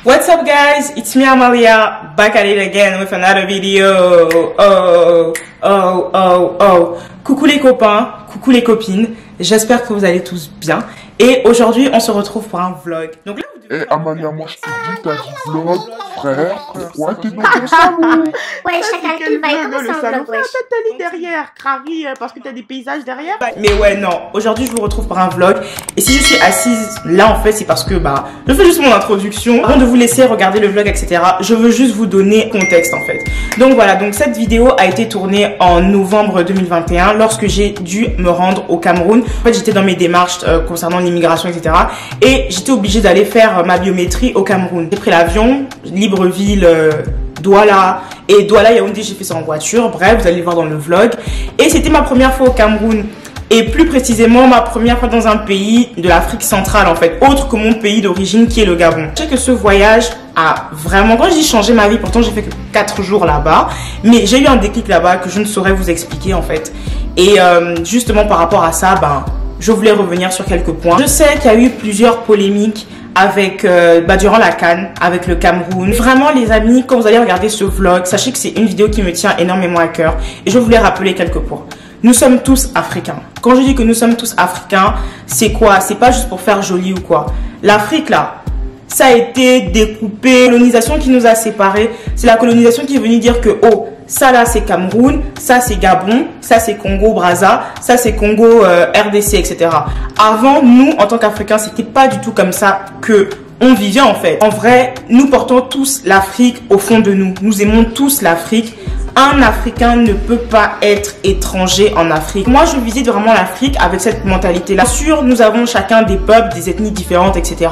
What's up guys, it's me Amalia, back at it again with another video. Coucou les copains, coucou les copines, j'espère que vous allez tous bien. Et aujourd'hui on se retrouve pour un vlog. Donc là, Amalia, moi je te dis, t'as dit vlog, frère, pourquoi t'es dans ton salon? Ouais, chacun qui va être le salon. T'as lit derrière, Kravi, parce que t'as des paysages derrière. mais ouais, non, aujourd'hui je vous retrouve pour un vlog. Et si je suis assise là en fait, c'est parce que je fais juste mon introduction. Avant de vous laisser regarder le vlog, etc., je veux juste vous donner contexte en fait. Donc voilà, donc cette vidéo a été tournée en novembre 2021 lorsque j'ai dû me rendre au Cameroun. En fait, j'étais dans mes démarches concernant l'immigration, etc. Et j'étais obligée d'aller faire ma biométrie au Cameroun. J'ai pris l'avion, Libreville, Douala, et Douala Yaoundé, j'ai fait ça en voiture. Bref, vous allez le voir dans le vlog. Et c'était ma première fois au Cameroun. Et plus précisément, ma première fois dans un pays de l'Afrique centrale, en fait, autre que mon pays d'origine qui est le Gabon. Je sais que ce voyage a vraiment, quand je dis changé ma vie, pourtant j'ai fait que 4 jours là-bas, mais j'ai eu un déclic là-bas que je ne saurais vous expliquer en fait. Et justement par rapport à ça, je voulais revenir sur quelques points. Je sais qu'il y a eu plusieurs polémiques avec durant la CAN avec le Cameroun. Vraiment les amis, quand vous allez regarder ce vlog, sachez que c'est une vidéo qui me tient énormément à cœur et je voulais rappeler quelques points. Nous sommes tous africains. Quand je dis que nous sommes tous africains, c'est quoi? C'est pas juste pour faire joli ou quoi. L'Afrique là, ça a été découpé. La colonisation qui nous a séparés, c'est la colonisation qui est venue dire que oh, ça là c'est Cameroun, ça c'est Gabon, ça c'est Congo Brazza, ça c'est Congo RDC, etc. Avant, nous en tant qu'Africains, c'était pas du tout comme ça que on vivait en fait. En vrai, nous portons tous l'Afrique au fond de nous. Nous aimons tous l'Afrique. Un Africain ne peut pas être étranger en Afrique. Moi, je visite vraiment l'Afrique avec cette mentalité-là. Bien sûr, nous avons chacun des peuples, des ethnies différentes, etc.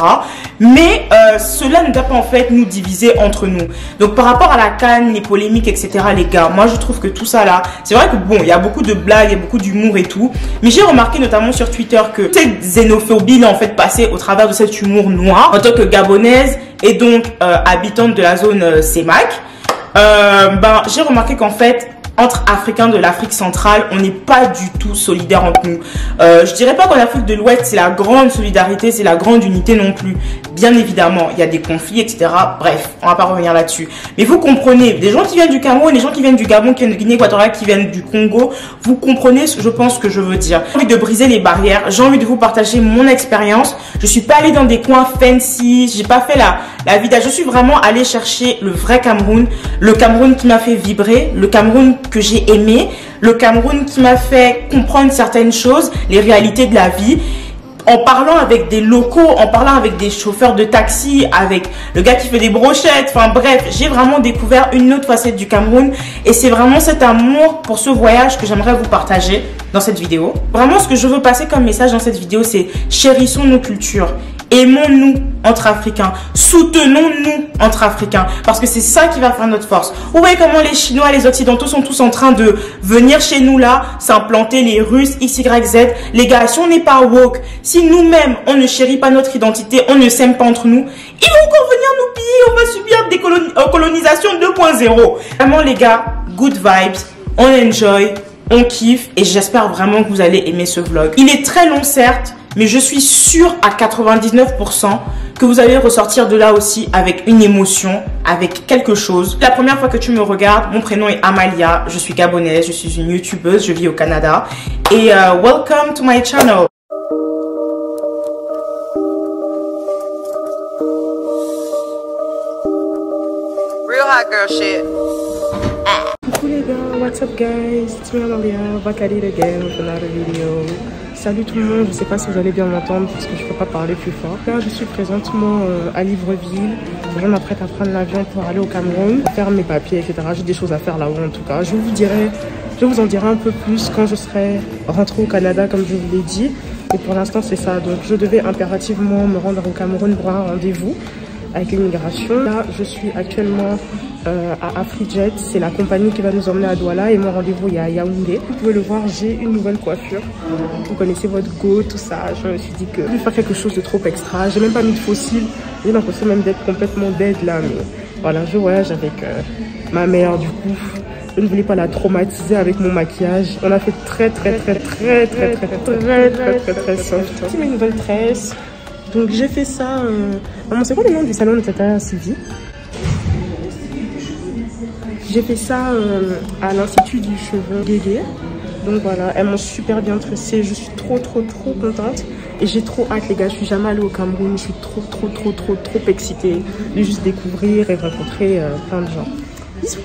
Mais cela ne doit pas en fait nous diviser entre nous. Donc, par rapport à la CAN, les polémiques, etc., les gars, moi, je trouve que tout ça là, c'est vrai que bon, il y a beaucoup de blagues, il y a beaucoup d'humour et tout. Mais j'ai remarqué notamment sur Twitter que cette xénophobie là, en fait, passait au travers de cet humour noir. En tant que gabonaise et donc habitante de la zone CEMAC, j'ai remarqué qu'en fait, entre Africains de l'Afrique centrale, on n'est pas du tout solidaires entre nous. Je dirais pas qu'en Afrique de l'Ouest, c'est la grande solidarité, c'est la grande unité non plus. Bien évidemment, il y a des conflits, etc. Bref, on va pas revenir là-dessus. Mais vous comprenez, les gens qui viennent du Cameroun, les gens qui viennent du Gabon, qui viennent de Guinée équatoriale, qui viennent du Congo, vous comprenez, je pense, ce que je veux dire. J'ai envie de briser les barrières, j'ai envie de vous partager mon expérience. Je suis pas allée dans des coins fancy, j'ai pas fait la vidéo. Je suis vraiment allée chercher le vrai Cameroun, le Cameroun qui m'a fait vibrer, le Cameroun que j'ai aimé, le Cameroun qui m'a fait comprendre certaines choses, les réalités de la vie, en parlant avec des locaux, en parlant avec des chauffeurs de taxi, avec le gars qui fait des brochettes, enfin bref, j'ai vraiment découvert une autre facette du Cameroun et c'est vraiment cet amour pour ce voyage que j'aimerais vous partager dans cette vidéo. Vraiment, ce que je veux passer comme message dans cette vidéo, c'est chérissons nos cultures. Aimons-nous entre Africains, soutenons-nous entre Africains, parce que c'est ça qui va faire notre force. Vous voyez comment les Chinois, les Occidentaux sont tous en train de venir chez nous là, s'implanter, les Russes, X, Y, Z. Les gars, si on n'est pas woke, si nous-mêmes, on ne chérit pas notre identité, on ne s'aime pas entre nous, ils vont encore venir nous piller, on va subir des colonisation 2.0. Vraiment les gars, good vibes, on enjoy, on kiffe, et j'espère vraiment que vous allez aimer ce vlog. Il est très long certes, mais je suis sûre à 99% que vous allez ressortir de là aussi avec une émotion, avec quelque chose. La première fois que tu me regardes, mon prénom est Amalia, je suis gabonaise, je suis une youtubeuse, je vis au Canada. Et welcome to my channel. Real hot girl shit. Coucou les gars, what's up guys, it's me Amalia, back at it again with another video. Salut tout le monde, je sais pas si vous allez bien m'entendre parce que je peux pas parler plus fort. Là, je suis présentement à Libreville. Je m'apprête à prendre l'avion pour aller au Cameroun, faire mes papiers, etc. J'ai des choses à faire là-haut en tout cas. Je vous en dirai un peu plus quand je serai rentrée au Canada comme je vous l'ai dit. Mais pour l'instant c'est ça, donc je devais impérativement me rendre au Cameroun pour un rendez-vous avec l'immigration. Là, je suis actuellement à AfriJet, c'est la compagnie qui va nous emmener à Douala et mon rendez-vous est à Yaoundé. Vous pouvez le voir, j'ai une nouvelle coiffure. Vous connaissez votre go, tout ça. Je me suis dit que je vais faire quelque chose de trop extra. J'ai même pas mis de fossiles. J'ai l'impression même d'être complètement dead là. Mais voilà, je voyage avec ma mère du coup. Je ne voulais pas la traumatiser avec mon maquillage. On a fait très soft. J'ai mes nouvelles tresses. Donc j'ai fait ça. Maman, c'est quoi le nom du salon de Tata Sylvie? J'ai fait ça à l'Institut du cheveu Guégué. Donc voilà, elles m'ont super bien tressée. Je suis trop contente. Et j'ai trop hâte, les gars. Je suis jamais allée au Cameroun. Je suis trop excitée de juste découvrir et rencontrer plein de gens. Bisous.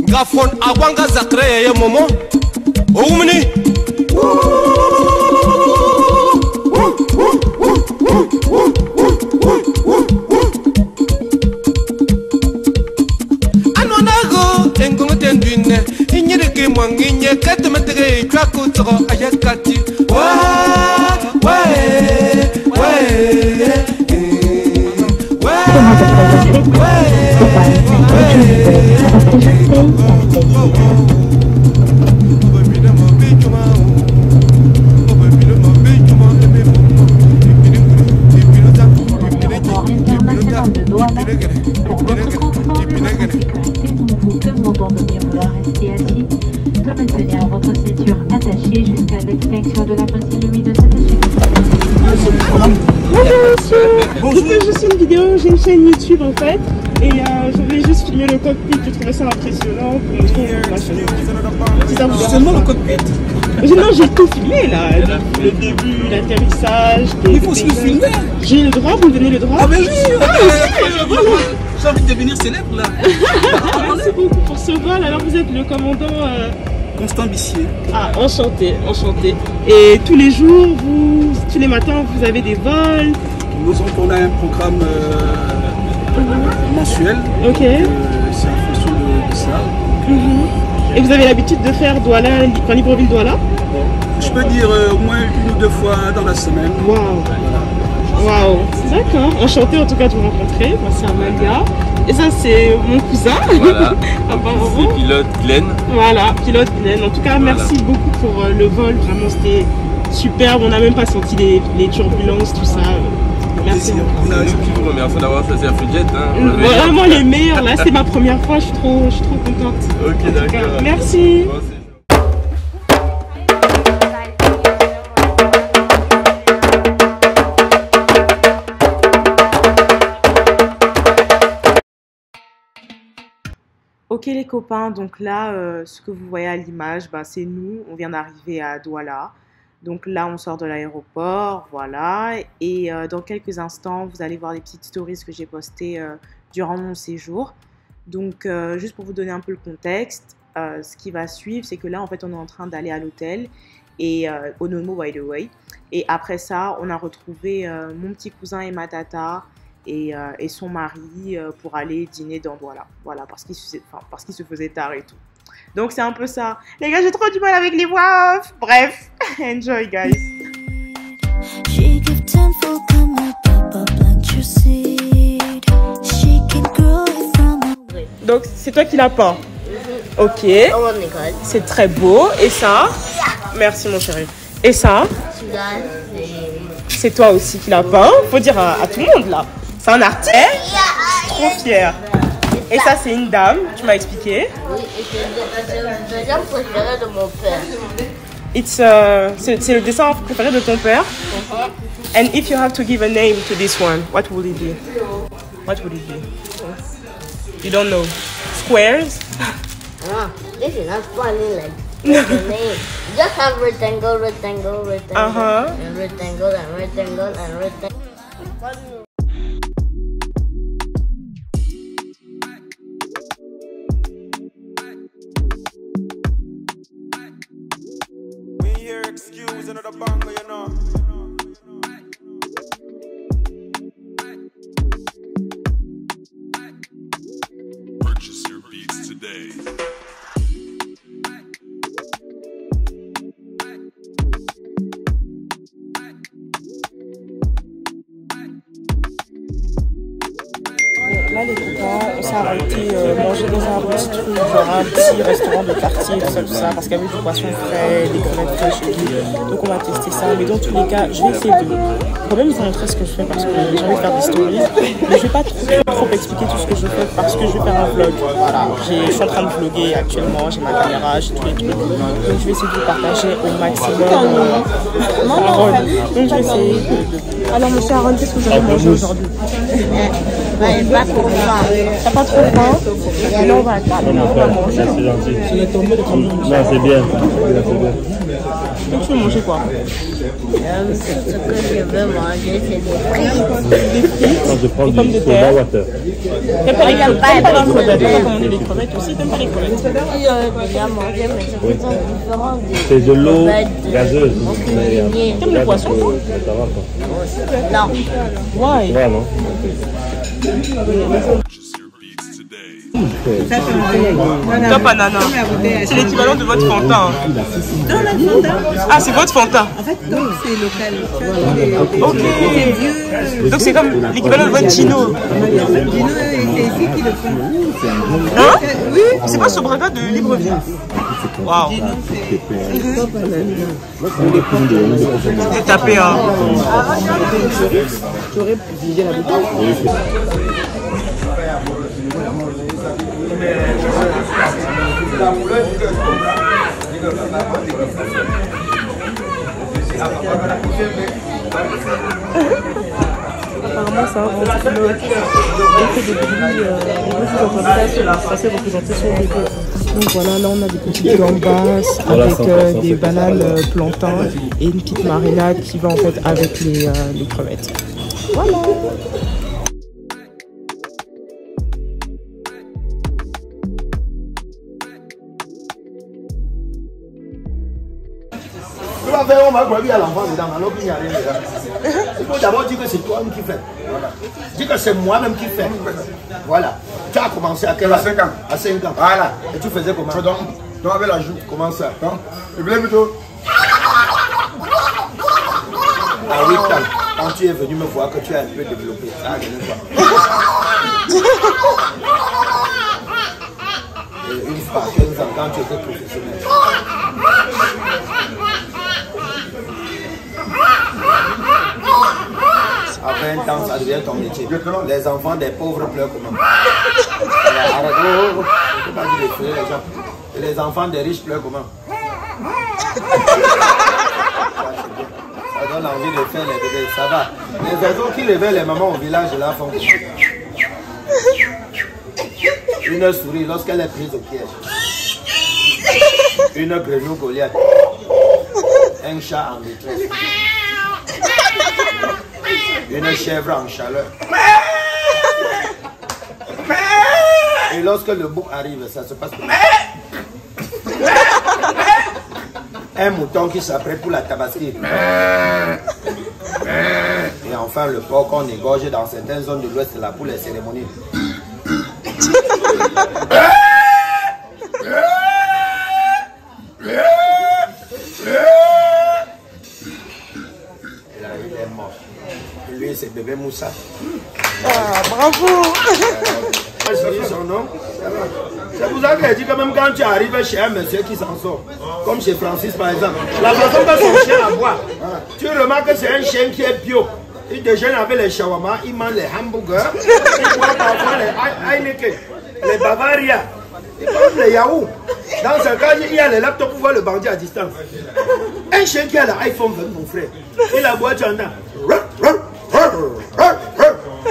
Grafon Awanga Zakre ya Momo Oumni Anonago Engongo Tendune Inyereke Mwanginye Katemetere Kwakutoro Ayakati international de Douala. Pour votre confort et votre sécurité, nous vous demandons de bien vouloir rester assis, de maintenir votre ceinture attachée jusqu'à l'extinction de la machine lumineuse attachée. Bonjour monsieur. Je fais juste une vidéo, j'ai une chaîne YouTube en fait. Et je voulais juste filmer le cockpit, je trouvais ça impressionnant pour montrer ma chaîne YouTube. Si ça vous Seulement le cockpit. Non, j'ai tout filmé là, le début, l'atterrissage. Il faut aussi le filmer. J'ai le droit, vous me donnez le droit? Ah ben oui, j'ai envie de devenir célèbre là. Merci beaucoup pour ce vol. Alors vous êtes le commandant Constant Bissier. Ah, enchanté. Et tous les jours, tous les matins, vous avez des vols? On a un programme mensuel. Ok. C'est en fonction de ça. Et vous avez l'habitude de faire Douala, enfin Libreville-Douala? Je peux dire au moins 1 ou 2 fois dans la semaine. Waouh. D'accord. Enchanté en tout cas de vous rencontrer. Moi c'est Amalia. Et ça c'est mon cousin. Voilà. Apparemment. C'est pilote Glenn. Voilà, pilote Glenn. En tout cas, Voilà. Merci beaucoup pour le vol. Vraiment, c'était superbe. On n'a même pas senti les turbulences, tout ça. Merci beaucoup. C'est nous qui vous remercions d'avoir choisi Afrijet. Hein. Vraiment les meilleurs. Là, c'est ma première fois. Je suis trop contente. Ok, d'accord. Merci. Bon, Ok les copains, donc là, ce que vous voyez à l'image, bah, c'est nous, on vient d'arriver à Douala. Donc là, on sort de l'aéroport, voilà. Et dans quelques instants, vous allez voir des petites stories que j'ai postées durant mon séjour. Donc, juste pour vous donner un peu le contexte, ce qui va suivre, c'est que là, en fait, on est en train d'aller à l'hôtel, et Onomo, by the way. Et après ça, on a retrouvé mon petit cousin et ma tata, et son mari pour aller dîner dans Douala. Voilà, parce qu'il se faisait tard et tout. Donc c'est un peu ça. Les gars, j'ai trop du mal avec les voix off. Bref, enjoy guys. Donc c'est toi qui l'as peint. Ok. C'est très beau. Et ça? Merci mon chéri. Et ça? C'est toi aussi qui l'as peint. Faut dire à tout le monde là. C'est un artiste. Trop fier. Et ça, c'est une dame, tu m'as expliqué. Oui, c'est le dessin préféré de mon père. C'est le dessin préféré de ton père. And if you have to give a name to this one, what would it be? What would it be? You don't know. Squares? This is not funny like the name. Just have rectangle, rectangle, rectangle, and rectangle, and rectangle, and rectangle. excuse, another banger, you know. Purchase your beats today. Là, les copains, on s'est arrêté manger dans un petit truc, genre un petit restaurant de quartier, tout ça, parce qu'il y avait du poisson frais, des crevettes fraîches et tout. Donc on va tester ça. Mais dans tous les cas, je vais essayer de quand même vous montrer ce que je fais parce que j'ai envie de faire des stories. Mais je vais pas trop expliquer tout ce que je fais parce que je vais faire un vlog. Voilà, je suis en train de vlogger actuellement, j'ai ma caméra, j'ai tous les trucs. Donc je vais essayer de vous partager au maximum. Donc je vais essayer de... Alors monsieur Aaron, qu'est-ce que vous avez mangé aujourd'hui? Pas trop faim. T'as pas trop faim? Et là on va à table, on va manger. C'est gentil. Non, c'est bien. Donc tu veux manger quoi? Ce que je veux manger, c'est des frites. Des frites? Non, je prends des pommes de du terre. soda water. T'aimes pas les crevettes? Tu vas commander des crevettes aussi? T'aimes pas les crevettes? J'ai déjà mangé, mais c'est vraiment différent des C'est de l'eau crevettes gazeuse. T'aimes le poisson? Ça va pas. Non. Ouais. Ouais, non? Top ananas. C'est l'équivalent de votre Fanta. Non, la Fanta. Ah, c'est votre Fanta. En fait, donc c'est local. Ok. Donc c'est comme l'équivalent de votre Gino. Gino, c'est ici qui le font. Hein? Oui. C'est pas Sobraga de Libreville. Waouh. C'est tapé, hein. J'aurais visé la bouteille. Apparemment ça avance, on fait des bruits, c'est assez représenté sur les côtes. Donc voilà, là on a des petites gambas avec des bananes plantains et une petite marinade qui va en fait avec les crevettes. Voilà. On va gravir à l'enfant dedans, alors qu'il n'y a rien dedans. Il faut d'abord dire que c'est toi-même qui fais. Voilà. Dis que c'est moi-même qui fais. Voilà. Tu as commencé à quel âge? À 5 ans. À 5 ans. Voilà. Et tu faisais comment? Donc avec la joue. Comment ça? Je voulais plutôt. À 8 ans, quand tu es venu me voir que tu as un peu développé, ça a donné quoi? Et une fois, 15 ans, quand tu étais professionnel. À 20 ans, ça devient ton métier. Les enfants des pauvres pleurent comment? Arrête, je ne peux pas dire les gens. Et les enfants des riches pleurent comment? Ça donne envie de faire les bébés, ça va. Les oiseaux qui réveillent les mamans au village, là, font une souris lorsqu'elle est prise au piège. Une grenouille Goliath. Un chat en détresse. Une chèvre en chaleur. Et lorsque le bouc arrive, ça se passe comme un mouton qui s'apprête pour la tabasquer. Et enfin le porc qu'on égorge dans certaines zones de l'ouest là pour les cérémonies. Et là il est mort. Et lui c'est bébé Moussa. Ah, bravo. Je son nom. C'est pour ça qu'elle dit que même quand tu arrives chez un monsieur qui s'en sort, comme chez Francis par exemple, la façon que son chien aboie, tu remarques que c'est un chien qui est bio. Il déjeune avec les shawarma, il mange les hamburgers, il boit parfois les Heineken, les Bavaria, il mange les yaourts. Dans ce cas, il y a les laptops pour voir le bandit à distance. Un chien qui a l'iPhone 20, mon frère, et la boîte en a.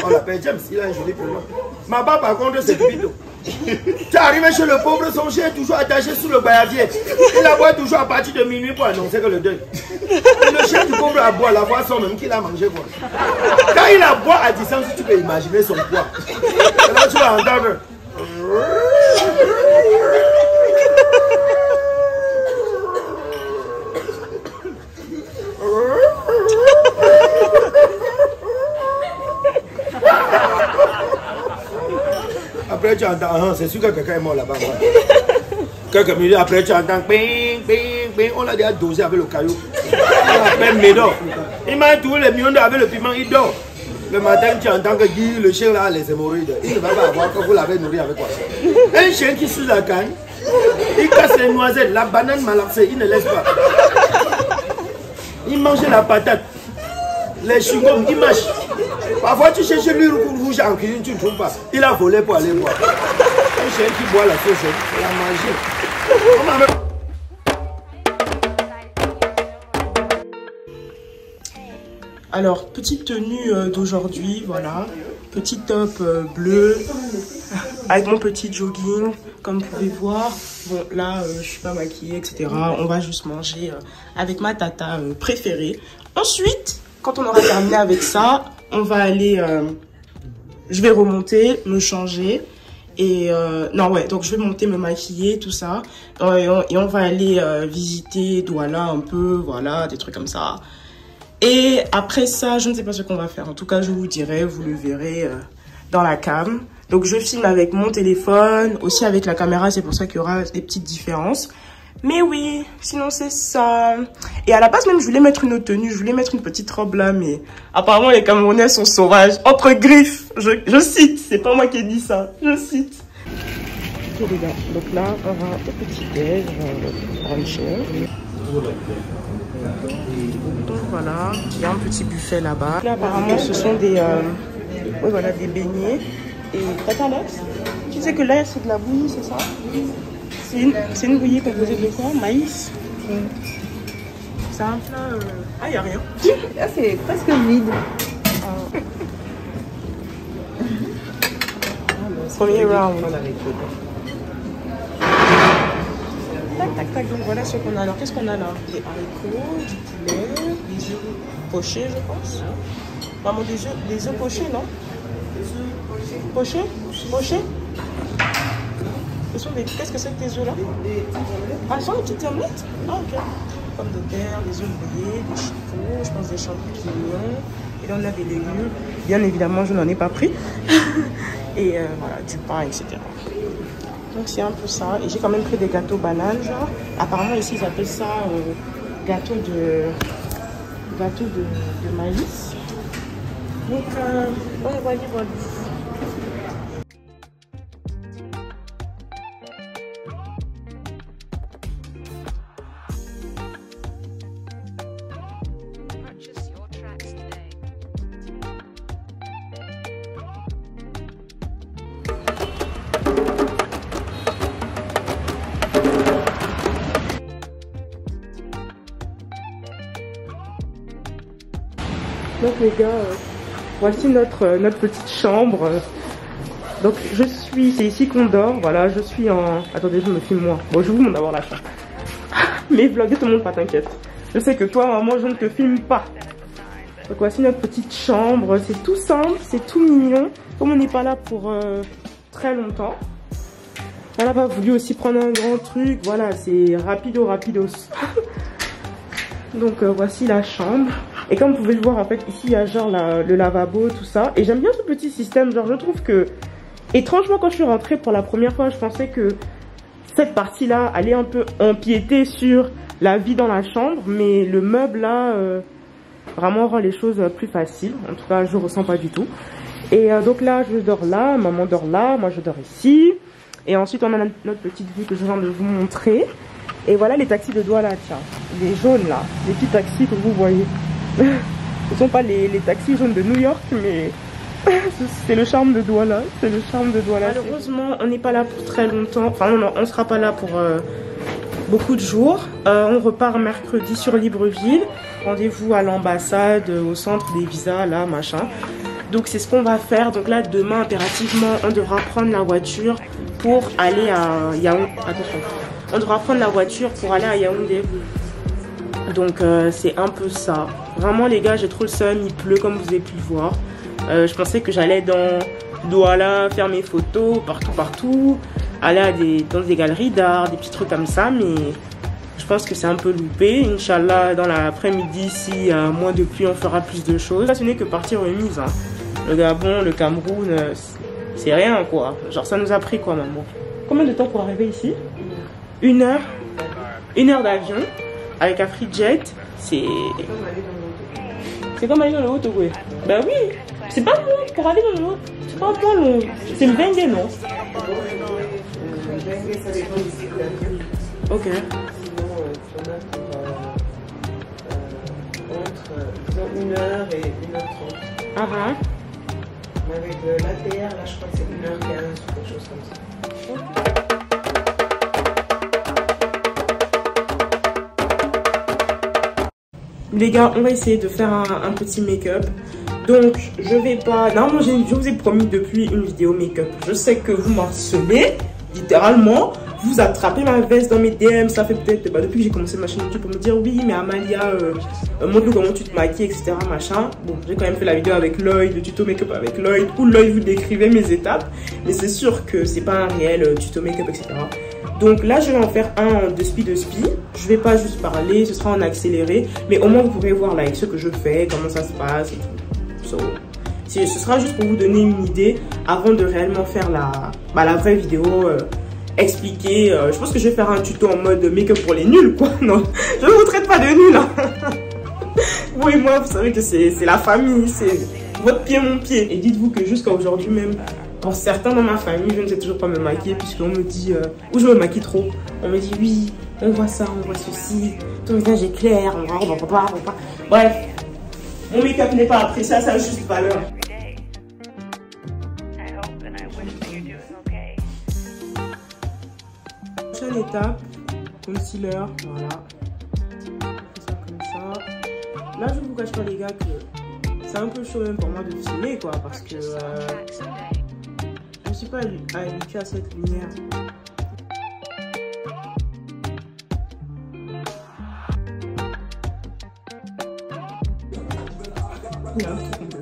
On l'appelle James, il a un joli prénom. Ma barbe par contre c'est Pito. Tu arrives chez le pauvre, son chien est toujours attaché sous le baillardier. Il aboie toujours à partir de minuit pour annoncer que le deuil. Et le chien du pauvre aboie, la boisson même qu'il a mangé quoi. Quand il aboie à distance, tu peux imaginer son poids. Et là tu vas entendre. après tu entends, c'est sûr que quelqu'un est mort là-bas. Quelques minutes après tu entends, bing, bing, bing, on l'a déjà dosé avec le caillou. On l'appelle Médor. Il m'a tout les millions avec le piment, il dort. Le matin, tu entends que Guy, le chien là, a les hémorroïdes. Il ne va pas avoir quand vous l'avez nourri avec quoi. Un chien qui suce la canne, il casse les noisettes, la banane malaxée, il ne laisse pas. Il mange la patate, les chewing-gums, il mâche. Parfois, tu cherches l'huile rouge en cuisine, tu ne trouves pas. Il a volé pour aller boire. Un chien qui boit la sauce, c'est la magie. Alors, petite tenue d'aujourd'hui, voilà. Petit top bleu, avec mon petit jogging, comme vous pouvez voir. Bon, là, je suis pas maquillée, etc. On va juste manger avec ma tata préférée. Ensuite, quand on aura terminé avec ça, on va aller... je vais remonter, me changer. Et non, ouais, donc je vais monter, me maquiller, tout ça. Et on va aller visiter Douala un peu, voilà, des trucs comme ça. Et après ça, je ne sais pas ce qu'on va faire. En tout cas, je vous dirai, vous le verrez dans la cam. Donc, je filme avec mon téléphone, aussi avec la caméra. C'est pour ça qu'il y aura des petites différences. Mais oui, sinon c'est ça. Et à la base, même, je voulais mettre une autre tenue. Je voulais mettre une petite robe là, mais apparemment, les Camerounais sont sauvages. Entre griffes, je cite. C'est pas moi qui ai dit ça. Je cite. Ok, les gars. Donc là, on va au petit-déj, bruncher. Donc voilà, il y a un petit buffet là-bas. Là apparemment ce sont des, oui, voilà, des beignets. Et Tata Alex, tu sais que là c'est de la bouillie, c'est ça? C'est une bouillie composée de quoi? Maïs. C'est un plat... Ah, il n'y a rien. Là c'est presque vide. Premier round. Tac, tac, tac. Donc voilà ce qu'on a. Alors qu'est-ce qu'on a là? Des haricots, du poulet, des œufs pochés, je pense. Maman, des œufs pochés, non? Pochés? Pochés? Qu'est-ce que c'est que tes œufs là? Ah, ce sont des petites omelettes? Ah, ok. Pommes de terre, des œufs brouillés, des chipots, je pense des champignons. Et là, on a des légumes. Bien évidemment, je n'en ai pas pris. Et voilà, du pain, etc. Donc c'est un peu ça. Et j'ai quand même pris des gâteaux bananes, genre. Apparemment ici ils appellent ça gâteau de maïs. Donc voilà. Donc les gars, voici notre petite chambre. Donc c'est ici qu'on dort, voilà, je suis en... Attendez, je me filme moi. Bon, je vous montre d'abord la chambre. Mais vlog, je te montre pas, t'inquiète. Je sais que toi, maman, je ne te filme pas. Donc voici notre petite chambre, c'est tout simple, c'est tout mignon. Comme on n'est pas là pour très longtemps, on n'a pas voulu aussi prendre un grand truc, voilà, c'est rapidos. Donc voici la chambre. Et comme vous pouvez le voir, en fait, ici, il y a genre le lavabo, tout ça. Et j'aime bien ce petit système. Genre, je trouve que... Étrangement, quand je suis rentrée pour la première fois, je pensais que cette partie-là allait un peu empiéter sur la vie dans la chambre. Mais le meuble, là, vraiment rend les choses plus faciles. En tout cas, je ressens pas du tout. Et donc là, je dors là. Maman dort là. Moi, je dors ici. Et ensuite, on a notre petite vue que je viens de vous montrer. Et voilà les taxis de Douala, tiens. Les jaunes, là. Les petits taxis que vous voyez. Ce ne sont pas les taxis jaunes de New York, mais c'est le charme de Douala. C'est le charme de Douala. Malheureusement, on n'est pas là pour très longtemps. Enfin, non, on ne sera pas là pour beaucoup de jours. On repart mercredi sur Libreville. Rendez-vous à l'ambassade, au centre des visas, là, machin. Donc, c'est ce qu'on va faire. Donc là, demain, impérativement, on devra prendre la voiture pour aller à Yaoundé. Attention. On devra prendre la voiture pour aller à Yaoundé. Donc c'est un peu ça. Vraiment les gars, j'ai trop le seum, il pleut comme vous avez pu le voir. Je pensais que j'allais dans Douala faire mes photos partout, aller dans des galeries d'art, des petits trucs comme ça, mais je pense que c'est un peu loupé. Inch'Allah, dans l'après-midi, s'il y a moins de pluie, on fera plus de choses. Ce n'est que partie remise. Hein. Le Gabon, le Cameroun, C'est rien quoi. Genre ça nous a pris quoi maman? Combien de temps pour arriver ici? 1 heure. 1 heure d'avion avec un free jet. C'est comme aller dans le Haut-Togo. Bah oui, c'est pas long pour aller dans le Haut. C'est pas moins long. C'est le Bengue, non? Ok. Entre 1 heure et 1h30. Avec l'ATR, là je crois que c'est 1h15 ou quelque chose comme ça. Les gars, on va essayer de faire un petit make-up. Donc, je vais pas... Normalement, je vous ai promis depuis une vidéo make-up. Je sais que vous m'harcelez, littéralement. Vous attrapez ma veste dans mes DM. Ça fait peut-être... Bah, depuis que j'ai commencé ma chaîne YouTube pour me dire oui, mais Amalia, montre-nous comment tu te maquilles, etc. Machin. Bon, j'ai quand même fait la vidéo avec Lloyd, le tuto make-up avec Lloyd, où Lloyd vous décrivait mes étapes. Mais c'est sûr que c'est pas un réel tuto make-up, etc. Donc là, je vais en faire un de spi. Je vais pas juste parler, ce sera en accéléré. Mais au moins, vous pourrez voir like, ce que je fais, comment ça se passe et tout. So, ce sera juste pour vous donner une idée avant de réellement faire la vraie vidéo expliquer. Je pense que je vais faire un tuto en mode make-up pour les nuls, quoi. Non, je ne vous traite pas de nuls. Hein. Vous et moi, vous savez que c'est la famille, c'est votre pied, mon pied. Et dites-vous que jusqu'à aujourd'hui même, pour certains dans ma famille, je ne sais toujours pas me maquiller puisqu'on me dit, ou je me maquille trop. On me dit oui, on voit ça, on voit ceci, ton visage est clair, on va pas. Bref, mon make-up n'est pas apprécié, ça a juste valeur. Prochaine étape, concealer, voilà. Ça comme ça. Là, je vous cache pas les gars que c'est un peu chaud même pour moi de filmer quoi, parce que je suis pas habituée à cette lumière. Il y a un truc de...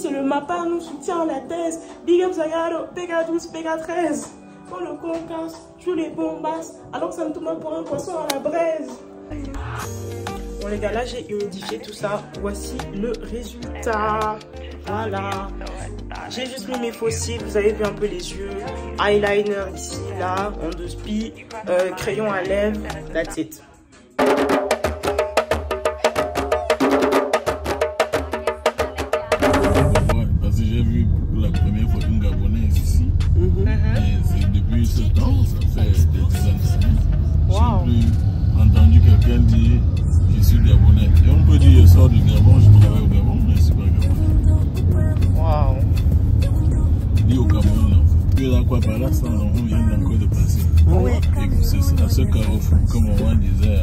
Si le MAPA nous soutient la thèse, big up Zagado, PK12, PK13. Quand le con casse, joue les bombasses, alors que ça me tourne pour un poisson à la braise. Bon les gars, là j'ai humidifié tout ça. Voici le résultat. Voilà. J'ai juste mis mes faux cils, vous avez vu un peu les yeux. Eyeliner ici, là, en 2 spi. Crayon à lèvres, that's it. J'ai vu pour la première fois une Gabonaise ici. Et depuis ce temps, ça fait des années. Wow. J'ai plus entendu quelqu'un dire je suis Gabonais. Et on peut dire je sors du Gabon, je travaille au Gabon, mais je ne suis pas Gabonais. Waouh. Dit au Cameroun, puis là quoi par là, ça, on vient encore de passer. Oui. Et c'est à ce carrefour, comme on disait,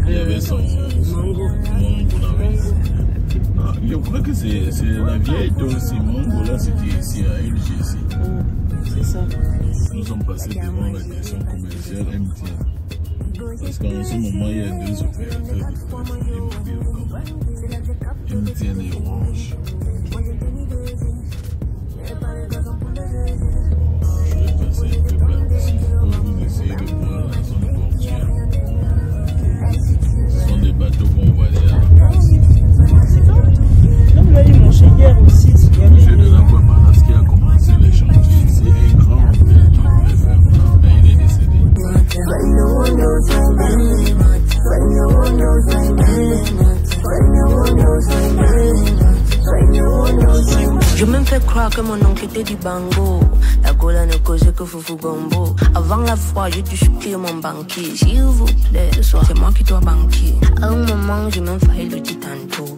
il y avait son mango là. Je crois que c'est la vieille dose Mango, là c'était ici à LGC. C'est ça. Nous sommes passés devant la direction commerciale MTN. Parce qu'en ce moment il y a 2 opérateurs de téléphonie mobile au Cameroun. MTN et Orange. Je vais passer un peu par ici pour vous essayer de voir la zone portuaire. Ce sont des bateaux qu'on va aller à la base. On a dit manger hier aussi. Monsieur de la Guabalas qui a commencé les chantiers, c'est un grand hôtel qui voulait faire, mais il est décédé. Je me fais croire que mon oncle était du bango. La cola ne causait que foufou gombo. Avant la foi, je dû supplier mon banquier. S'il vous plaît, ce soir, c'est moi qui dois banquier. À un moment, je m'en failli le dit tantôt.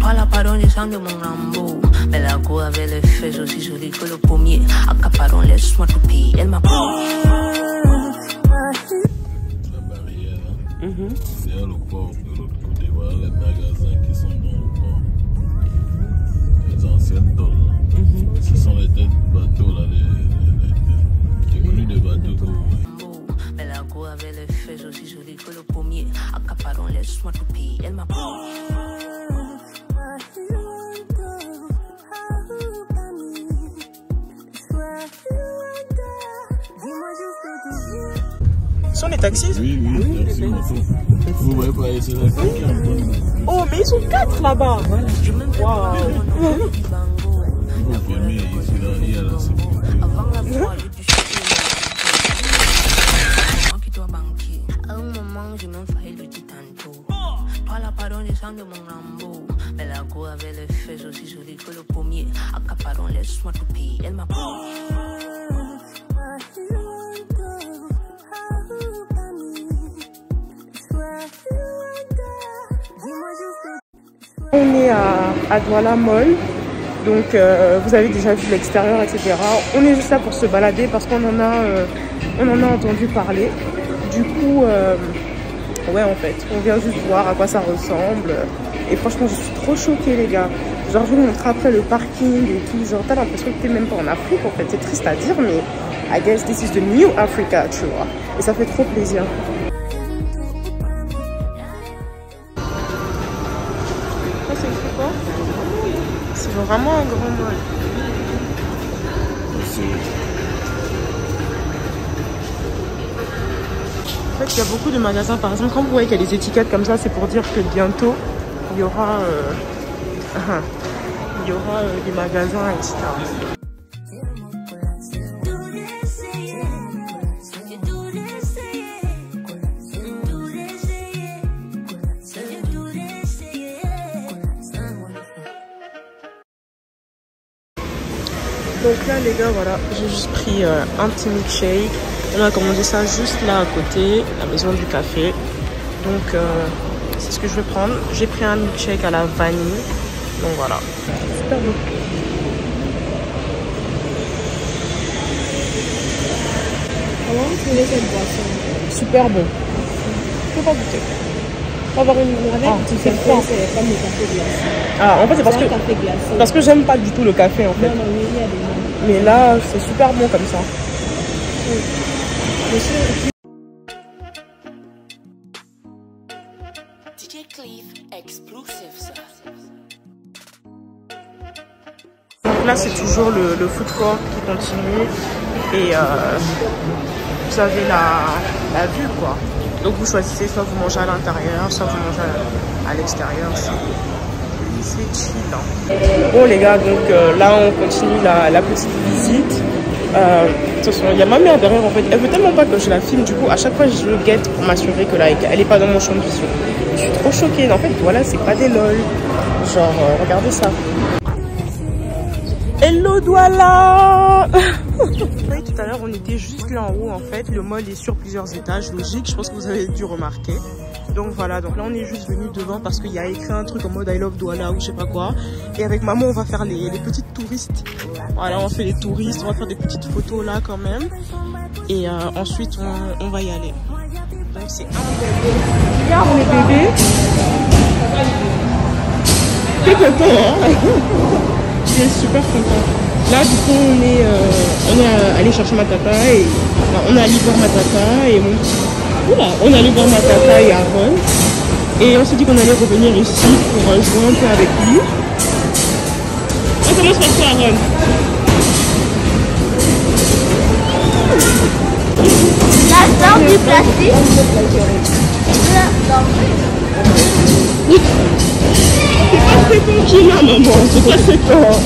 Toi, la pardon descend de mon lambeau. Mais la go avait les fesses aussi jolies que le pommier. Accaparons, laisse-moi tout payer. Elle m'a pris. La barrière, C'est à le port de l'autre côté. Voilà les magasins qui sont dans le port. Les anciennes tôles. Ce sont les têtes de bateaux là, les clous de bateaux. Elle a go avec les fesses aussi jolies que le pommier. Accaparons, laisse-moi tout piller. Elle m'a sont les taxis? Oui, taxis, moto. Vous voyez pas, c'est les taxis qui entendent. Oh, mais ils sont 4 là-bas. Waouh. Vous fermez ici, là, il y a la sécurité. À un moment, je m'enfaille le dit tantôt. Toi, la pardon descend de mon lambeau. Elle a go avec les fesses aussi jolies que le pommier. Accaparons, laisse-moi tout piller. Elle m'a On est à Douala Mall, donc vous avez déjà vu l'extérieur, etc. On est juste là pour se balader parce qu'on en a entendu parler. Du coup, ouais, en fait, on vient juste voir à quoi ça ressemble. Et franchement, je suis trop choquée, les gars. Genre, je vais vous montrer après le parking et tout. Genre, t'as l'impression que t'es même pas en Afrique, en fait. C'est triste à dire, mais I guess this is the new Africa, tu vois. Et ça fait trop plaisir. C'est vraiment un grand mall. En fait, il y a beaucoup de magasins. Par exemple, quand vous voyez qu'il y a des étiquettes comme ça, c'est pour dire que bientôt, il y aura des magasins, etc. Donc là les gars, voilà, j'ai juste pris un petit milkshake. On a commandé ça juste là à côté, la maison du café. Donc c'est ce que je vais prendre. J'ai pris un milkshake à la vanille. Donc voilà, super bon. Comment vous trouvez cette boisson? Super bon. Je peux pas goûter. On va avoir une avec du café, c'est comme le café glacé. Ah, en fait, c'est parce que j'aime pas du tout le café en fait. Non, oui, il y a des gens. Mais là, c'est super bon comme ça. Oui. DJ Cleve exclusive. Donc là, c'est toujours le food court qui continue. Et vous avez la vue, quoi. Donc vous choisissez, soit vous mangez à l'intérieur, soit vous mangez à l'extérieur. C'est chill. Hein. Bon les gars, donc là on continue la petite visite. Attention, il y a ma mère derrière en fait. Elle veut tellement pas que je la filme. Du coup, à chaque fois je guette pour m'assurer que là, elle est pas dans mon champ de vision. Je suis trop choquée. En fait, voilà, c'est pas des lol. Genre, regardez ça. Hello Douala. Oui, tout à l'heure on était juste là en haut en fait. Le mall est sur plusieurs étages, logique, je pense que vous avez dû remarquer. Donc voilà, donc là on est juste venu devant parce qu'il y a écrit un truc en mode I love Douala ou je sais pas quoi. Et avec maman on va faire les petites touristes. Voilà, on fait les touristes, on va faire des petites photos là quand même. Et ensuite on va y aller. Donc c'est un bébé. Regarde les bébés. T'es content hein? Je suis super content. Là du coup on est allé chercher ma tata et on est allé voir ma tata et mon petit. Oula, on est allé voir ma tata et Aaron. Et on s'est dit qu'on allait revenir ici pour jouer un peu avec lui. On commence par quoi Aaron? La sorte du plastique. C'est pas 7 ans qu'il a, maman. C'est pas 7 ans.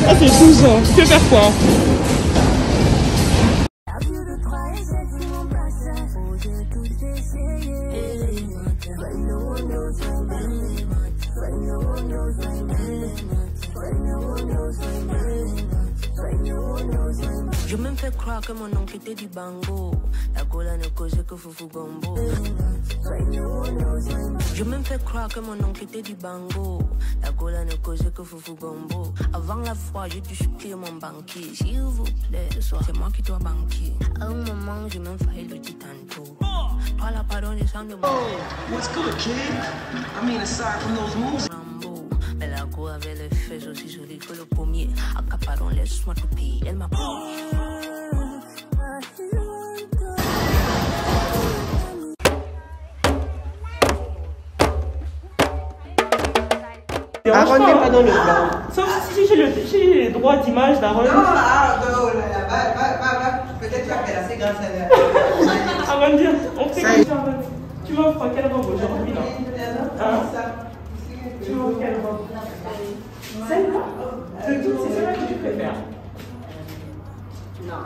Ah, c'est 12 ans. Tu veux faire quoi? Je Je me fais croire que mon oncle était du bango. La cola ne causait que foufou gombo. Je me fais croire que mon oncle était du bango. La cola ne causait que foufou gombo. Avant la foi, j'ai dû supplier mon banquier. S'il vous plaît, ce soir, c'est moi qui dois banquier. À un moment, j'ai même failli le dire tantôt. Toi, la pardon, descends de moi. What's good, kid? I mean, aside from those moves. Mais la go avait les fesses aussi jolies que le pommier. Accaparons, laisse-moi tout payer. Elle m'a Aaron n'est pas dans le plan. Sauf si j'ai le droit d'image d'Aaron. Non, peut-être tu as fait assez grâce à elle. Aaron, viens, on fait comme ça, Aaron. Tu m'offres quelle robe aujourd'hui là? Hein? Tu m'offres quelle robe? Celle-là? De toutes, c'est celle-là que tu préfères? Non,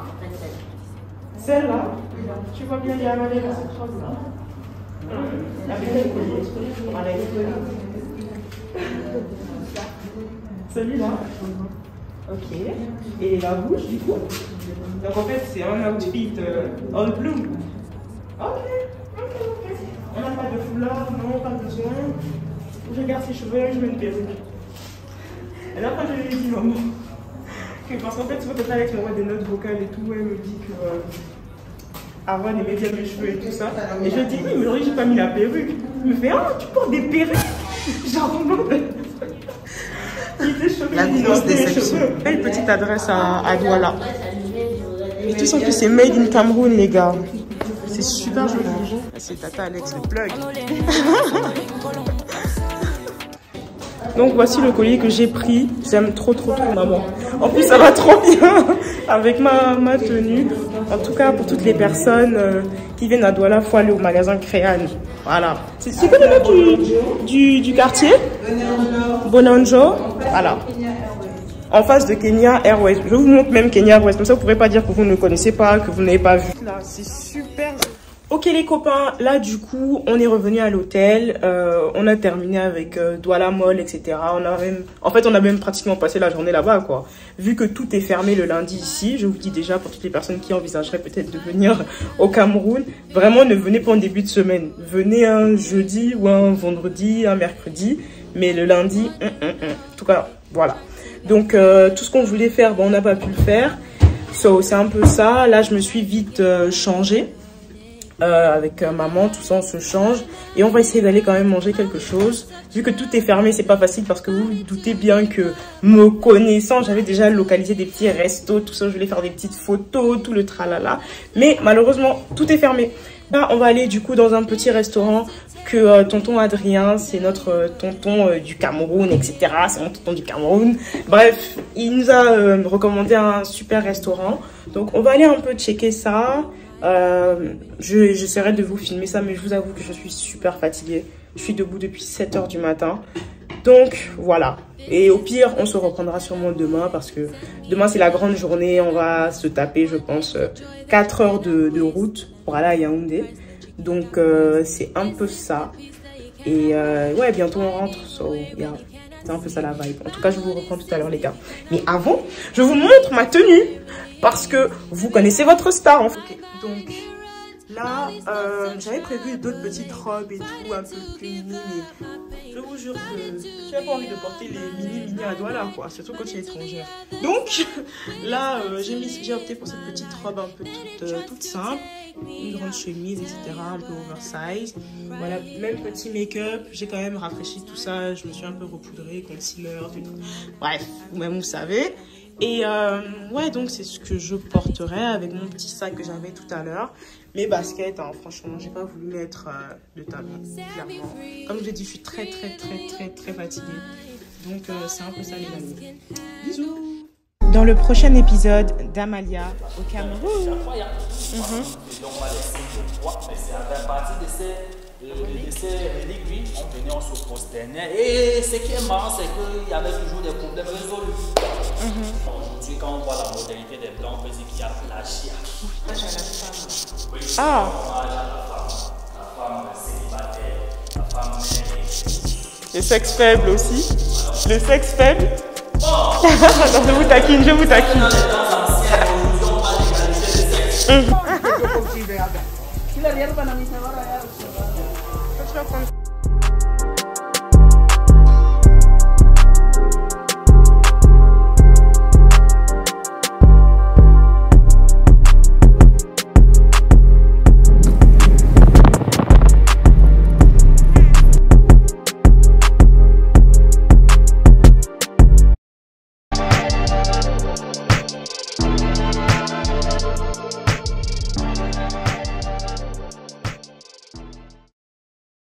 celle-là? Tu vois bien, il y a Amalé dans cette robe-là. Avec quel collier? Avec le collier. Celui-là. Ok. Et la bouche, du coup. Donc en fait, c'est un outfit all blue. Ok. On n'a pas de foulard, non, pas besoin. Je garde ses cheveux, je mets une perruque. Et là, quand je lui ai dit, maman, que parce qu'en fait, tu vois, quand Alex m'envoie des notes vocales et tout, elle me dit que Aaron aimait bien mes cheveux et tout ça. Et je dis, oui, mais aujourd'hui, j'ai pas mis la perruque. Il me fait, ah, tu portes des perruques? Genre, non. La grosse déception. Une petite adresse à Douala. Et tout ça, en plus, c'est made in Cameroun, les gars. C'est super joli. C'est Tata Alex, le plug. Donc voici le collier que j'ai pris. J'aime trop maman. En plus ça va trop bien avec ma tenue. En tout cas pour toutes les personnes qui viennent à Douala, faut aller au magasin Créane. Voilà. C'est quoi le nom du quartier? Bonanjo. Voilà. En face de Kenya Airways. Je vous montre même Kenya Airways. Comme ça vous ne pourrez pas dire que vous ne connaissez pas, que vous n'avez pas vu. Là c'est super. Ok les copains, là du coup on est revenu à l'hôtel, on a terminé avec Douala Mall, etc. On a même pratiquement passé la journée là-bas quoi. Vu que tout est fermé le lundi ici, je vous dis déjà pour toutes les personnes qui envisageraient peut-être de venir au Cameroun, vraiment ne venez pas en début de semaine. Venez un jeudi ou un vendredi, un mercredi, mais le lundi, en tout cas voilà. Donc tout ce qu'on voulait faire, bon, on n'a pas pu le faire. So, c'est un peu ça, là je me suis vite changée. Avec maman, tout ça on se change et on va essayer d'aller quand même manger quelque chose. Vu que tout est fermé, c'est pas facile parce que vous vous doutez bien que me connaissant, j'avais déjà localisé des petits restos, tout ça, je voulais faire des petites photos, tout le tralala. Mais malheureusement, tout est fermé. Là, on va aller du coup dans un petit restaurant que tonton Adrien, c'est notre tonton du Cameroun, etc. C'est mon tonton du Cameroun. Bref, il nous a recommandé un super restaurant. Donc on va aller un peu checker ça. J'essaierai de vous filmer ça, mais je vous avoue que je suis super fatiguée. Je suis debout depuis 7 h du matin. Donc voilà. Et au pire, on se reprendra sûrement demain parce que demain c'est la grande journée. On va se taper, je pense, 4 heures de route pour aller à Yaoundé. Donc c'est un peu ça. Et ouais, bientôt on rentre. So, yeah. C'est un peu ça la vibe. En tout cas, je vous reprends tout à l'heure, les gars. Mais avant, je vous montre ma tenue. Parce que vous connaissez votre star. Okay, donc là, j'avais prévu d'autres petites robes et tout, un peu plus mini. Mais je vous jure que je n'avais pas envie de porter les mini à Douala, quoi. Surtout quand tu es étrangère. Donc là, j'ai opté pour cette petite robe un peu toute simple. Une grande chemise, etc. Un peu oversize. Voilà, même petit make-up. J'ai quand même rafraîchi tout ça. Je me suis un peu repoudrée, concealer, tout. Bref, vous-même vous savez. Et ouais, donc c'est ce que je porterai avec mon petit sac que j'avais tout à l'heure. Mes baskets, hein, franchement, j'ai pas voulu mettre de talons, clairement. Comme je l'ai dit, je suis très fatiguée. Donc c'est un peu ça les amis. Bisous. Dans le prochain épisode d'Amalia au Cameroun. Donc on va laisser le poids, mais c'est à partir de ces reliques, on venait, on se prosternait. Et ce qui est marrant, c'est qu'il y avait toujours des problèmes résolus. Aujourd'hui, quand on voit la modernité des Blancs, on peut dire qu'il y a la chia. Oui, ah. La femme célibataire, la femme mère. Le sexe faible aussi. Le sexe faible. Non, je vous taquine, Kila